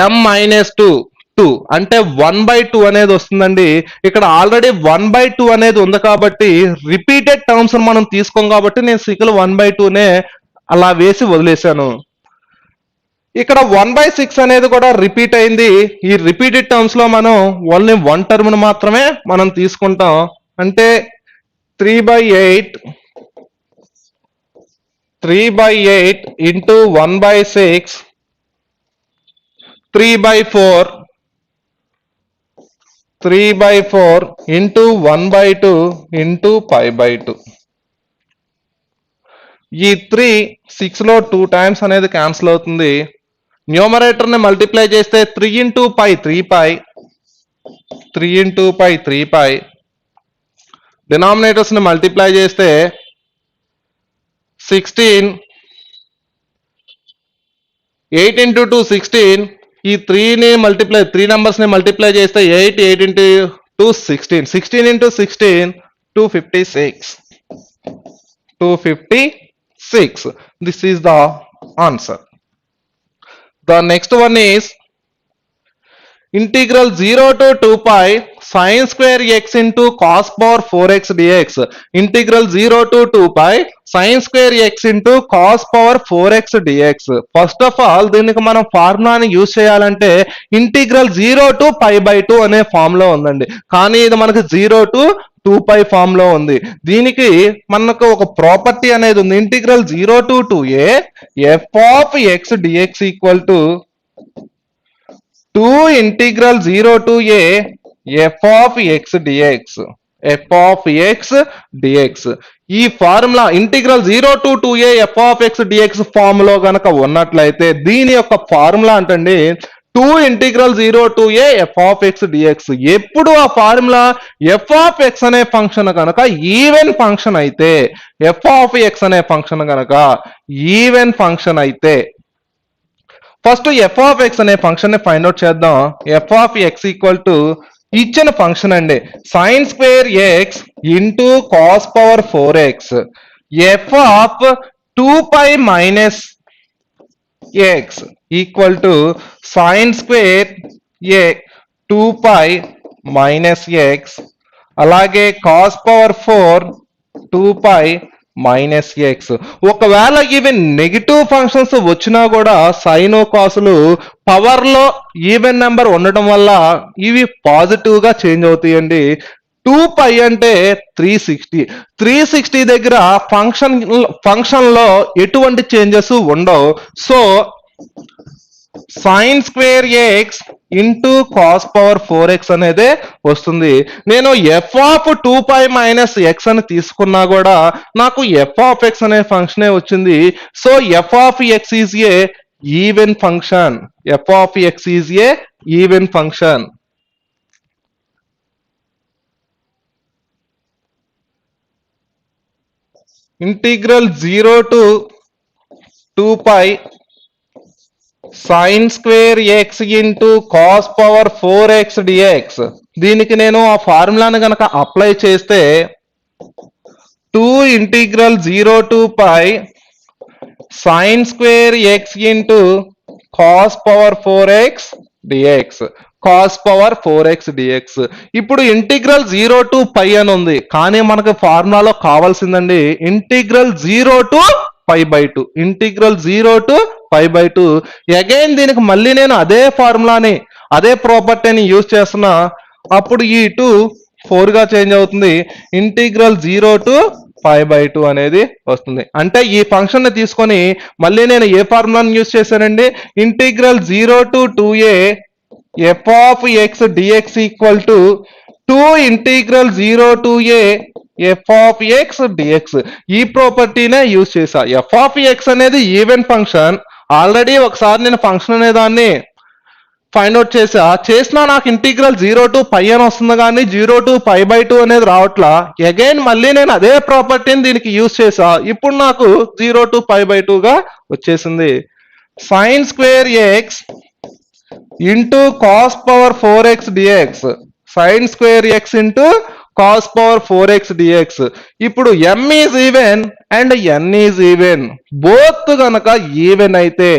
m minus 2 అంటే 1 by 2 అనేది వస్తుందండి. ఇక్కడ ఆల్రెడీ 1 by 2 అనేది ఉంది కాబట్టి రిపీటెడ్ టర్మ్స్ మనం తీసుకోం కాబట్టి నేను సికల్ 1 by 2 నే అలా వేసి వదిలేశాను. ఇక్కడ 1/6 అనేది కూడా రిపీట్ అయింది. ఈ రిపీటెడ్ టర్మ్స్ లో మనం ఓన్లీ 1 టర్మ్ ను మాత్రమే మనం తీసుకుంటాం. అంటే 3/8 into 1/6 3/4 into 1/2 into pi by 2. ఈ 3 6 లో 2 టైమ్స్ అనేది క్యాన్సిల్ అవుతుంది. న్యూమరేటర్ ని మల్టిప్లై చేస్తే 3 into pi 3 pi. డినామినేటర్స్ ని మల్టిప్లై చేస్తే 16 8 into 2 16. ఈ 3ని మల్టిప్లై 3 numbers ని మల్టిప్లై చేస్తే 8 8 into 2 16. 16 into 16 256. 256. This is the answer. The next one is integral 0 to 2 pi sin square x into cos power 4x dx. Integral 0 to 2 pi sin square x into cos power 4x dx. First of all, దీనికి మనం ఫార్ములాని యూజ్ చేయాలంటే ఇంటిగ్రల్ 0 to pi by 2 అనే ఫామ్ లో ఉందండి. కానీ ఇది మనకు 0 to 2 pi ఫామ్ లో ఉంది. దీనికి మనకు ఒక ప్రాపర్టీ అనేది ఉంది. Integral 0 to 2a f of x dx equal to 2 integral 0 to a f of x dx. f of x dx. ఈ formula integral 0 to 2a f of x dx form లో గనక ఉన్నట్లయితే దీని యొక్క ఫార్ములా అంటండి 2 integral 0 to a f of x dx. ఎప్పుడు ఆ ఫార్ములా f of x అనే ఫంక్షన్ కనుక ఈవెన్ ఫంక్షన్ అయితే f of x అనే ఫంక్షన్ కనుక ఈవెన్ ఫంక్షన్ అయితే ఫస్ట్ ఎఫ్ ఆఫ్ ఎక్స్ అనే ఫంక్షన్ ని ఫైండ్ అవుట్ చేద్దాం. F of x equal to ఇచ్చిన ఫంక్షన్ అండి sine square x into cos power 4x f of 2 pi minus x equal to sine square a 2 pi minus x అలాగే cos power 4 2 pi minus X. ఒకవేళ ఇవి నెగిటివ్ ఫంక్షన్స్ వచ్చినా కూడా సైన్ కాసులు పవర్ లో ఈవెన్ నెంబర్ ఉండటం వల్ల ఇవి పాజిటివ్ గా చేంజ్ అవుతాయండి. 2 పై అంటే 360 దగ్గర ఫంక్షన్ లో ఎటువంటి చేంజెస్ ఉండవు. So sine square x into cos power 4x అనేది వస్తుంది. నేను f of 2 pi minus x అని తీసుకున్నా కూడా నాకు ఎఫ్ ఆఫ్ ఎక్స్ అనే ఫంక్షనే వచ్చింది. So f of x is a even function. F of x is a even function. Integral 0 to 2 pi sine square x into cos power 4x dx. దీనికి నేను ఆ ఫార్ములాను గనక అప్లై చేస్తే 2 integral 0 to pi sine square x into cos power 4x dx. Cos power 4x dx. ఇప్పుడు ఇంటిగ్రల్ 0 to పై అని ఉంది కానీ మనకు ఫార్ములాలో కావాల్సిందండి integral 0 to pi by 2. Integral 0 to pi by 2. Again దీనికి మళ్ళీ నేను అదే ఫార్ములాని అదే ప్రాపర్టీని యూజ్ చేస్తున్నా. అప్పుడు ఈ 2 4 గా చేంజ్ అవుతుంది. ఇంటిగ్రల్ 0 to పై బై 2 అనేది వస్తుంది. అంటే ఈ ఫంక్షన్ ని తీసుకొని మళ్ళీ నేను ఏ ఫార్ములాని యూజ్ చేశానండి integral 0 to 2a f of x dx equal to 2 integral 0 to a f of x dx. ఈ ప్రాపర్టీనే యూజ్ చేసా. f of x అనేది ఈవెన్ ఫంక్షన్. ఆల్రెడీ ఒకసారి నేను ఫంక్షన్ అనే దాన్ని ఫైండ్ అవుట్ చేసినా నాకు ఇంటిగ్రల్ 0 to పై అని వస్తుంది కానీ 0 to పై బై 2 అనేది రావట్లా. అగైన్ మళ్ళీ నేను అదే ప్రాపర్టీని దీనికి యూజ్ చేసా. ఇప్పుడు నాకు 0 to పై బై 2 గా వచ్చేసింది. Sine square x into cos power 4x dx. Sine square x into cos power 4x dx. ఇప్పుడు m is even and n is even. Both గనక ఈవెన్ అయితే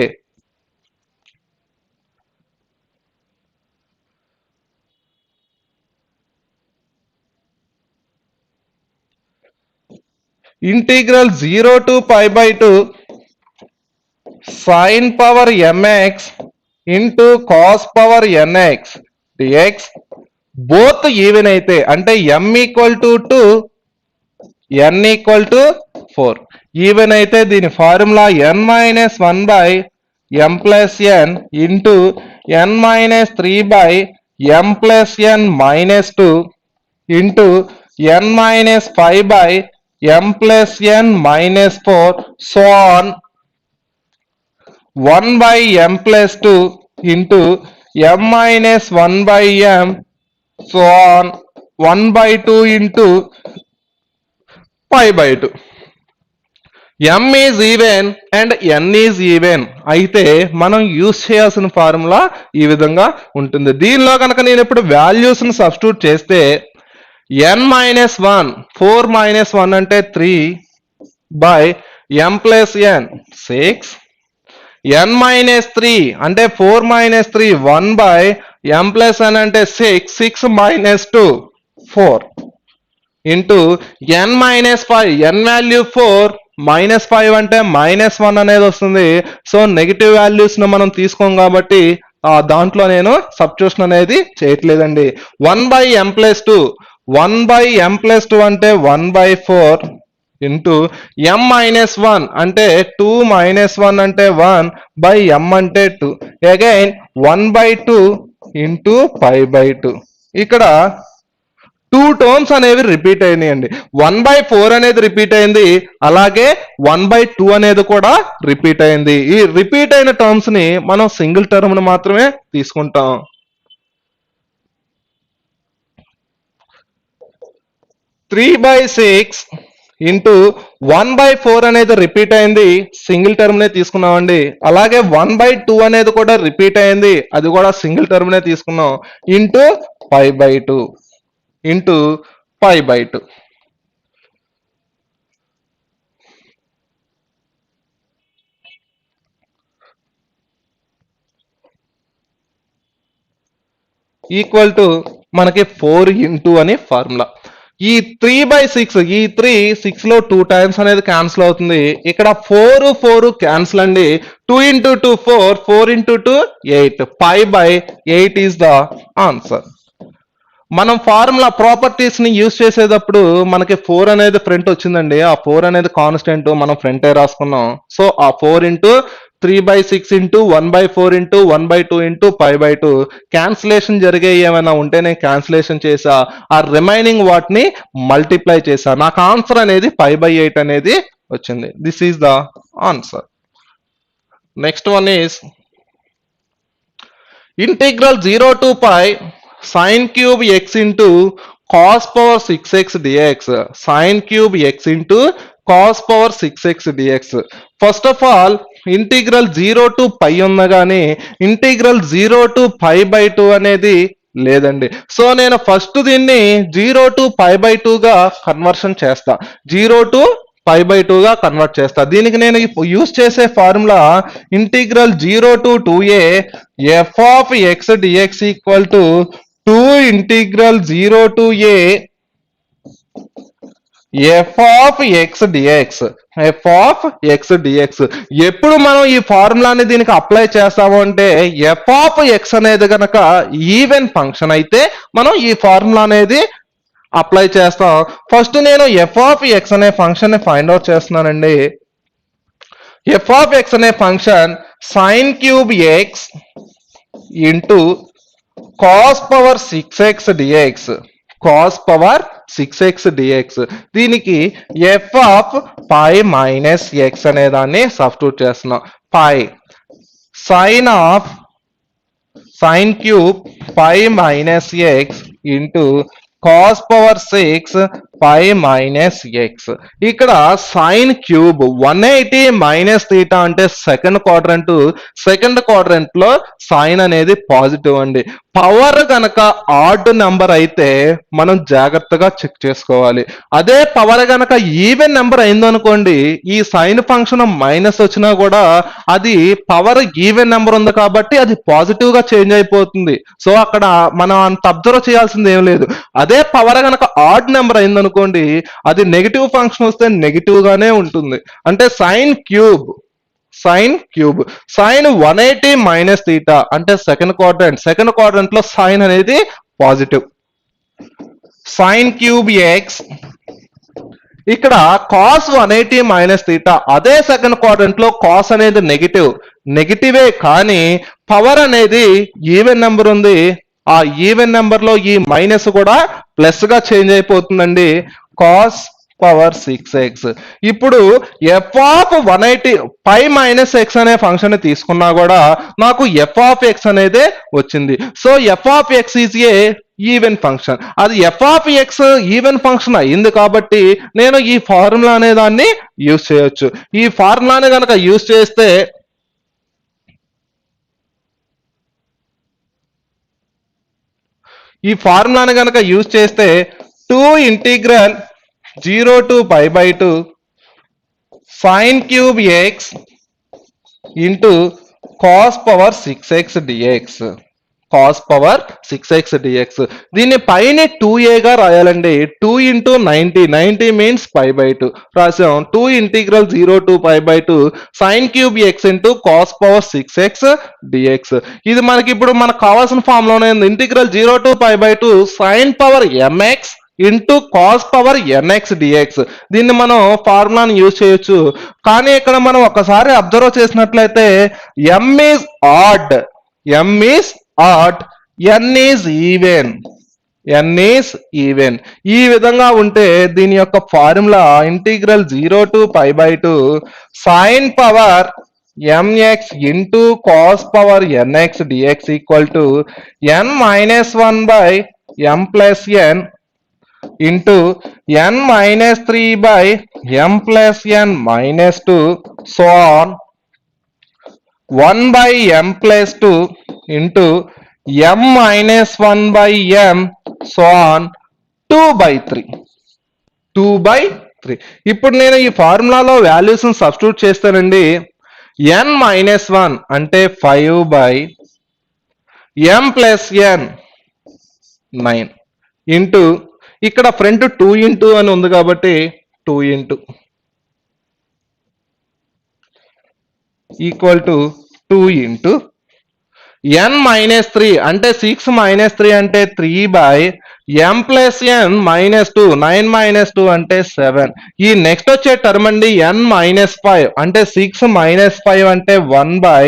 integral 0 to pi by 2 sine power mx into cos power nx dx. Both even అయితే అంటే m equal to 2 n equal to 4. Even అయితే దీని formula n minus 1 by m plus n into n minus 3 by m plus n minus 2 into n minus 5 by m plus n minus 4 so on 1 by m plus 2 into m minus 1 by m so on 1 by 2 into pi by 2. m is even and n is even అయితే మనం యూస్ చేయాల్సిన ఫార్ములా ఈ విధంగా ఉంటుంది. దీనిలో కనుక నేను ఇప్పుడు వాల్యూస్ ని సబ్స్టిట్యూట్ చేస్తే n మైనస్ 1 4 మైనస్ 1 అంటే 3 by m plus n 6 n minus 3 అంటే 4 minus 3 1 by m plus n అంటే 6 6 minus 2 4 into n minus 5 n value 4 minus 5 అంటే మైనస్ 1 అనేది వస్తుంది. సో నెగిటివ్ వాల్యూస్ ను మనం తీసుకోం కాబట్టి దాంట్లో నేను సబ్స్టిట్యూషన్ అనేది చేయట్లేదండి. 1 by m plus 2 1 by m plus 2 అంటే 1 బై 4 ఇంటూ m మైనస్ 1 అంటే 2 మైనస్ 1 అంటే 1 బై m అంటే 2 అగైన్ 1 బై 2 ఇంటూ 5 బై 2. ఇక్కడ 2 టర్మ్స్ అనేవి రిపీట్ అయినాయండి. 1 బై 4 అనేది రిపీట్ అయింది, అలాగే 1 బై 2 అనేది కూడా రిపీట్ అయింది. ఈ రిపీట్ అయిన టర్మ్స్ ని మనం సింగిల్ టర్మ్ ని మాత్రమే తీసుకుంటాం. 3 బై 6 ఇంటూ 1 బై 4 అనేది రిపీట్ అయింది, సింగిల్ టర్మ్ నే తీసుకున్నామండి. అలాగే 1 బై 2 అనేది కూడా రిపీట్ అయింది, అది కూడా సింగిల్ టర్మ్ నే తీసుకున్నాం. Into 5 by 2 into 5 by 2. Equal to మనకి 4 ఇంటూ అని ఫార్ములా. ఈ 3 బై 6 ఈ 3 6 లో 2 టైమ్స్ అనేది క్యాన్సిల్ అవుతుంది. ఇక్కడ 4 4 క్యాన్సిల్ అండి. 2 into 2 4 4 into 2 8 5 by 8 is the answer. మనం ఫార్ములా ప్రాపర్టీస్ ని యూజ్ చేసేటప్పుడు మనకి 4 అనేది ఫ్రంట్ వచ్చిందండి. ఆ 4 అనేది కాన్స్టెంట్, మనం ఫ్రంటే రాసుకున్నాం. సో ఆ 4 into 3 by 6 into 1 by 4 into 1 by 2 into 5 by 2 cancellation జరిగే ఏమైనా ఉంటే నేను క్యాన్సిలేషన్ చేసా, ఆ రిమైనింగ్ వాటిని మల్టిప్లై చేసా, నాకు ఆన్సర్ అనేది 5 బై 8 అనేది వచ్చింది. This is the answer. Next one is integral 0 to pi sin cube x into cos power 6x dx. sin cube x into cos power 6x dx. First of all integral 0 to pi ఉన్నా కానీ ఇంటిగ్రల్ 0 టు పై బై 2 అనేది లేదండి. సో నేను ఫస్ట్ దీన్ని 0 టు పై బై 2 గా కన్వర్షన్ చేస్తా, 0 టు పై బై 2 గా కన్వర్ట్ చేస్తా. దీనికి నేను యూజ్ చేసే formula integral 0 to 2a f of x dx equal to 2 integral 0 to a f of x dx. f of x dx ఎప్పుడు మనం ఈ ఫార్ములాని దీనికి అప్లై చేస్తాము అంటే f ఆఫ్ x అనేది గనక ఈవెన్ ఫంక్షన్ అయితే మనం ఈ ఫార్ములా అనేది అప్లై చేస్తాం. ఫస్ట్ నేను f ఆఫ్ x అనే ఫంక్షన్ ని ఫైండ్ అవుట్ చేస్తున్నానండి. f ఆఫ్ x అనే function sin cube x into cos power 6x dx. cos power 6x dx. దీనికి f of pi minus x అనే దాన్ని సబ్స్టిట్యూట్ చేస్తున్నాం. Pi sine of sin cube pi minus x into cos power 6 pi minus x. ఇక్కడ సైన్ క్యూబ్ 180 మైనస్ థీటా అంటే సెకండ్ క్వాడ్రంట్ లో సైన్ అనేది పాజిటివ్ అండి. పవర్ గనక ఆడ్ నెంబర్ అయితే మనం జాగ్రత్తగా చెక్ చేసుకోవాలి. అదే పవర్ గనక ఈవెన్ నెంబర్ అయిందనుకోండి, ఈ సైన్ ఫంక్షన్ మైనస్ వచ్చినా కూడా అది పవర్ ఈవెన్ నెంబర్ ఉంది కాబట్టి అది పాజిటివ్ గా చేంజ్ అయిపోతుంది. సో అక్కడ మనం అంత అబ్జర్వ్ చేయాల్సింది ఏం లేదు. అదే పవర్ గనక ఆడ్ నెంబర్ అయిందనుకోండి, అది నెగిటివ్ ఫంక్షన్ వస్తే నెగిటివ్ గానే ఉంటుంది. అంటే sine cube sine 180 minus theta అంటే సెకండ్ క్వాడ్రంట్ లో సైన్ అనేది పాజిటివ్. సైన్ క్యూబ్ ఎక్స్ ఇక్కడ కాస్ 180 మైనస్ థీటా, అదే సెకండ్ క్వాడ్రంట్ లో కాస్ అనేది నెగిటివే కానీ పవర్ అనేది ఈవెన్ నెంబర్ ఉంది. ఆ ఈవెన్ నెంబర్ లో ఈ మైనస్ కూడా ప్లస్ గా చేంజ్ అయిపోతుందండి. Cos power 6x. ఇప్పుడు f of 180 pi minus x అనే ఫంక్షన్ తీసుకున్నా కూడా నాకు f ఆఫ్ ఎక్స్ అనేది వచ్చింది. So f of x is a even function. అది f of x even function అయింది కాబట్టి నేను ఈ ఫార్ములా అనే దాన్ని యూజ్ చేయొచ్చు. ఈ ఫార్ములాని కనుక యూజ్ చేస్తే ఈ ఫార్ములాని కనుక యూజ్ చేస్తే 2 integral 0 to pi by 2 sin cube x into cos power 6x dx. cos power 6x dx. దీన్ని పైన 2a గా రాయాలండి. 2 into 90 means pi by 2 రాసాం. 2 integral 0 to pi by 2 sin cube x into cos power 6x dx. ఇది మనకి ఇప్పుడు మనకు కావాల్సిన ఫామ్ లోనే ఉంది. Integral 0 to pi by 2 sin power mx into cos power nx dx. దీన్ని మనం ఫార్ములాని యూజ్ చేయొచ్చు. కానీ ఇక్కడ మనం ఒకసారి అబ్జర్వ్ చేసినట్లయితే m is odd, m is odd, n is even, n is even. ఈ విధంగా ఉంటే దీని యొక్క formula integral 0 to pi by 2 sine power mx into cos power nx dx equal to n minus 1 by m plus n into n minus 3 by m plus n minus 2 so on 1 by m plus 2 into m minus 1 by m so on 2 by 3, 2 by 3. ఇప్పుడు నేను ఈ ఫార్ములాలో వాల్యూస్ సబ్స్టిట్యూట్ చేస్తానండి. n మైనస్ 1 అంటే 5 by m plus n 9 into ఇక్కడ ఫ్రంట్ 2 ఇంటూ అని ఉంది కాబట్టి 2 into equal to 2 into n minus 3 అంటే 6 మైనస్ 3 అంటే 3 by m plus n minus 2 9 minus 2 అంటే 7. ఈ నెక్స్ట్ వచ్చే టర్మ్ అండి n మైనస్ 5 అంటే 6 మైనస్ 5 అంటే 1 by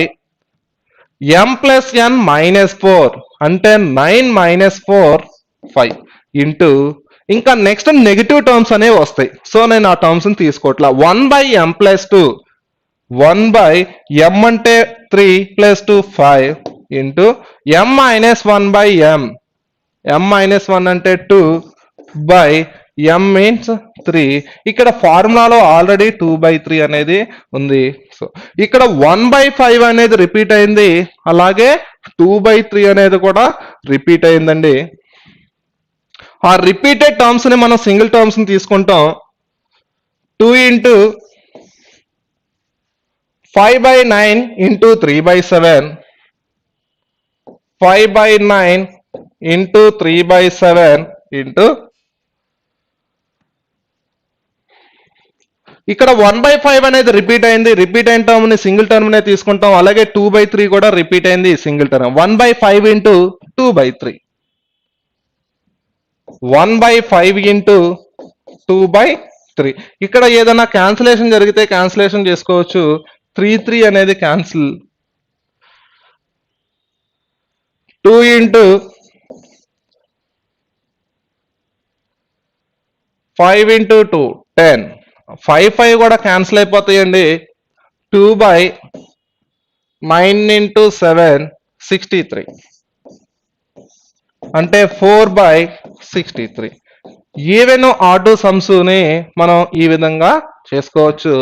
m plus n minus 4 అంటే 9 మైనస్ 4 5 ఇంటూ ఇంకా నెక్స్ట్ నెగిటివ్ టర్మ్స్ అనేవి వస్తాయి. సో నేను ఆ టర్మ్స్ తీసుకోవట్లా. 1 by m plus 2, 1 by m అంటే 3 plus 2 5 into m minus 1 by m, m minus 1 అంటే 2 బై ఎం మీన్స్ 3. ఇక్కడ ఫార్ములాలో ఆల్రెడీ 2 బై 3 అనేది ఉంది. సో ఇక్కడ 1 బై 5 అనేది రిపీట్ అయింది, అలాగే 2 బై 3 అనేది కూడా రిపీట్ అయిందండి. ఆ రిపీటెడ్ టర్మ్స్ ని మనం సింగిల్ టర్మ్స్ ని తీసుకుంటాం. 2 into 5 by 9 into 3 by 7, 5 by 9 into 3 by 7 into ఇక్కడ 1 by 5 అనేది రిపీట్ అయింది. రిపీట్ అయిన టర్మ్ ని సింగిల్ టర్మ్ నే తీసుకుంటాం. అలాగే 2 by 3 కూడా రిపీట్ అయింది single term. 1 by 5 into 2 by 3, 1 by 5 into 2 by 3. ఇక్కడ ఏదైనా క్యాన్సిలేషన్ జరిగితే క్యాన్సిలేషన్ చేసుకోవచ్చు. 3 అనేది క్యాన్సిల్. 2 ఇంటూ 5 ఇంటూ 2 10, 5 కూడా క్యాన్సిల్ అయిపోతాయండి. 2 by 9 ఇంటూ 7 63 అంటే 4 by 63. ఈవెన్ ఆడ్ సమ్స్ ని మనం ఈ విధంగా చేసుకోవచ్చు.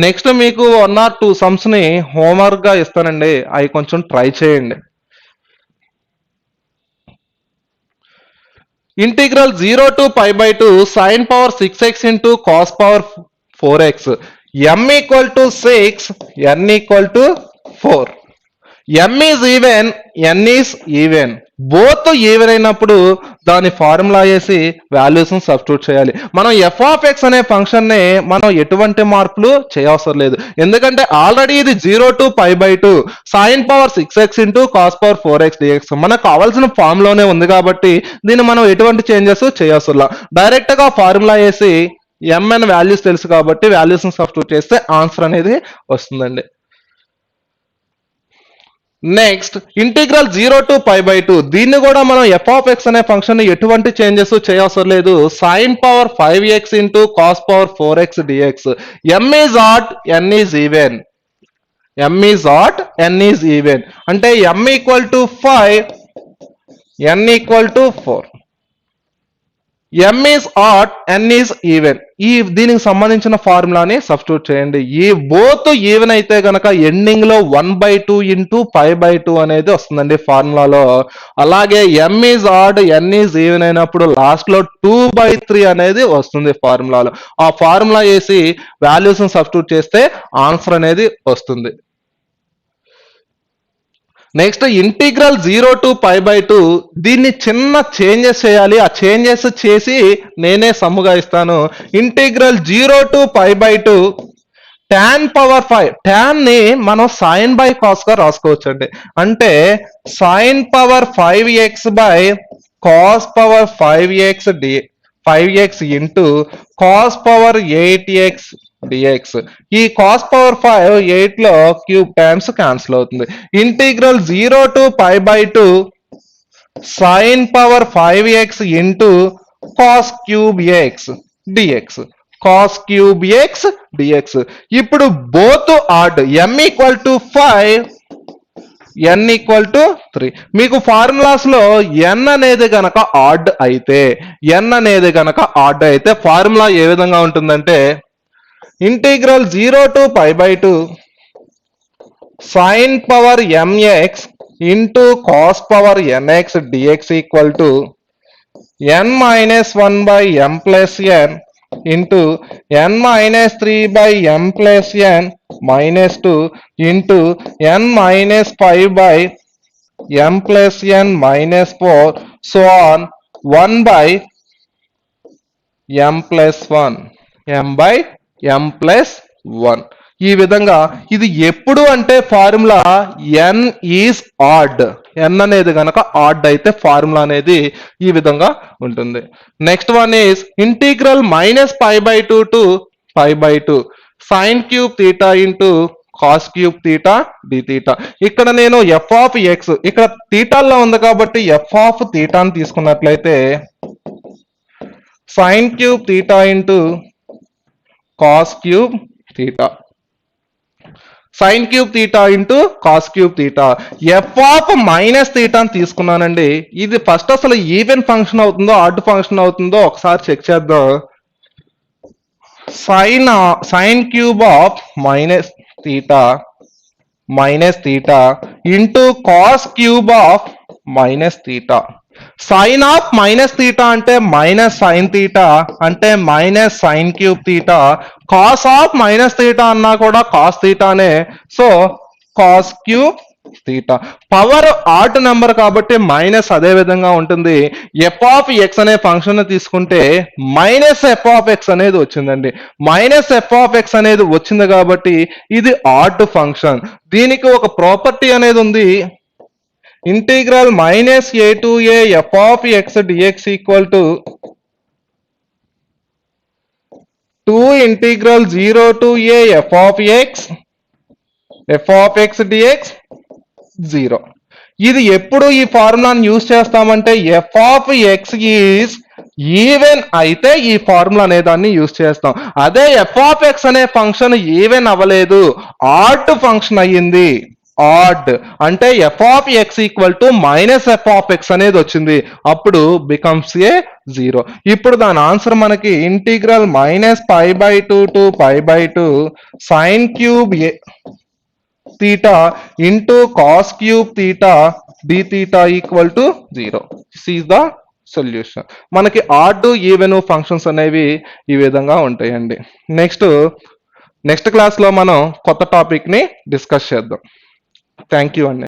నెక్స్ట్ మీకు 1 or 2 సమ్స్ ని హోంవర్క్ గా ఇస్తానండి, అవి కొంచెం ట్రై చేయండి. Integral 0 to pi by 2 sin power 6x into cos power 4x. m equal to 6, n equal to 4. m is even, n is even. Both even అయినప్పుడు దాని ఫార్ములా వేసి వాల్యూస్ సబ్స్టిట్యూట్ చేయాలి. మనం ఎఫ్ ఆఫ్ ఎక్స్ అనే ఫంక్షన్ ని మనం ఎటువంటి మార్పులు చేయవసరం లేదు, ఎందుకంటే ఆల్రెడీ ఇది 0 to pi by 2 sin power 6x into cos power 4x dx మనకు కావాల్సిన ఫామ్ లోనే ఉంది కాబట్టి దీన్ని మనం ఎటువంటి చేంజెస్ చేయవసరం. డైరెక్ట్ గా ఫార్ములా వేసి mn వాల్యూస్ తెలుసు కాబట్టి వాల్యూస్ సబ్స్టిట్యూట్ చేస్తే ఆన్సర్ అనేది వస్తుందండి. నెక్స్ట్ ఇంటిగ్రల్ 0 to π/2 దీన్ని కూడా మనం ఎఫ్ ఆఫ్ ఎక్స్ అనే ఫంక్షన్ ఎటువంటి చేంజెస్ చేయవసరం లేదు. sin power 5x into cos power 4x dx. m is odd, n is even. m is odd, n is even. అంటే m equal to 5, n equal to 4. m is odd, n is even. దీనికి సంబంధించిన ఫార్ములాని సబ్స్టిట్యూట్ చేయండి. ఈ బోత్ ఈవెన్ అయితే గనక ఎండింగ్ లో 1/2 into π/2 అనేది వస్తుందండి ఫార్ములాలో. అలాగే m is odd, n is even అయినప్పుడు లాస్ట్ లో 2/3 అనేది వస్తుంది ఫార్ములాలో. ఆ ఫార్ములా వేసి వాల్యూస్ సబ్స్టిట్యూట్ చేస్తే ఆన్సర్ అనేది వస్తుంది. నెక్స్ట్ ఇంటిగ్రల్ 0 to π/2 దీన్ని చిన్న చేంజెస్ చేయాలి. ఆ చేంజెస్ చేసి నేనే సమ్ముగా ఇస్తాను. Integral 0 to π/2 tan power 5, tan ని మనం sin బై కాస్ గా రాసుకోవచ్చు అండి. అంటే sin power 5x by cos power 5x into cos power 8x dx. ఈ కాస్ పవర్ 5 8 లో క్యూబ్ టైమ్స్ క్యాన్సిల్ అవుతుంది. Integral 0 to π/2 sin power 5x into cos cube x dx. cos cube x dx. ఇప్పుడు both odd m equal to 5, n equal to 3. మీకు ఫార్ములాస్ లో n అనేది గనక ఆడ్ అయితే ఫార్ములా ఏ విధంగా ఉంటుందంటే integral 0 to π/2 sin power mx into cos power nx dx equal to n-1/m plus n into n-3/m plus n minus 2 into n-5/m plus n minus 4 so on 1/m plus 1, m/m plus 1. ఈ విధంగా ఇది ఎప్పుడు అంటే formula n is add, n అనేది గనక ఆడ్ అయితే ఫార్ములా అనేది ఈ విధంగా ఉంటుంది. Next one is integral -π/2 to π/2 sin cube theta into cos cube theta dθ. ఇక్కడ నేను ఎఫ్ ఆఫ్ ఎక్స్ ఇక్కడ థీటాల్లో ఉంది కాబట్టి ఎఫ్ ఆఫ్ థీటాని తీసుకున్నట్లయితే sin cube theta into cos cube theta, sin cube theta into cos cube theta. F of minus థీటాని తీసుకున్నానండి. ఇది ఫస్ట్ అసలు ఈవెన్ ఫంక్షన్ అవుతుందో ఆడ్ ఫంక్షన్ అవుతుందో ఒకసారి చెక్ చేద్దాం. sin cube of minus theta into cos cube of minus theta. Sine of minus theta అంటే మైనస్ సైన్ థీటా అంటే minus sine cube theta. Cos of minus theta అన్నా కూడా కాస్ థీటానే, so cos cube theta. Power odd number కాబట్టి మైనస్ అదే విధంగా ఉంటుంది. ఎఫ్ ఆఫ్ ఎక్స్ అనే ఫంక్షన్ తీసుకుంటే మైనస్ ఎఫ్ ఆఫ్ ఎక్స్ అనేది వచ్చిందండి. మైనస్ ఎఫ్ ఆఫ్ ఎక్స్ అనేది వచ్చింది కాబట్టి ఇది ఆడ్ ఫంక్షన్. దీనికి ఒక ప్రాపర్టీ అనేది ఉంది. Integral -a to a f of x dx equal to 2 integral 0 to a f of x dx 0. ఇది ఎప్పుడు ఈ ఫార్ములాని యూజ్ చేస్తామంటే F of x is even అయితే ఈ ఫార్ములా అనే దాన్ని యూజ్ చేస్తాం. అదే ఎఫ్ ఆఫ్ ఎక్స్ అనే ఫంక్షన్ ఈవెన్ అవ్వలేదు, ఆడ్ ఫంక్షన్ అయ్యింది. ఆడ్ అంటే F of x equal to minus F of x అనేది వచ్చింది, అప్పుడు బికమ్స్ ఏ 0. ఇప్పుడు దాని ఆన్సర్ మనకి integral -π/2 to π/2 sin cube theta into cos cube theta dθ equal to 0. This is the solution. మనకి ఆడ్ ఈవెన్ ఫంక్షన్స్ అనేవి ఈ విధంగా ఉంటాయండి. నెక్స్ట్ క్లాస్ లో మనం కొత్త టాపిక్ ని డిస్కస్ చేద్దాం. థ్యాంక్ యూ అండి.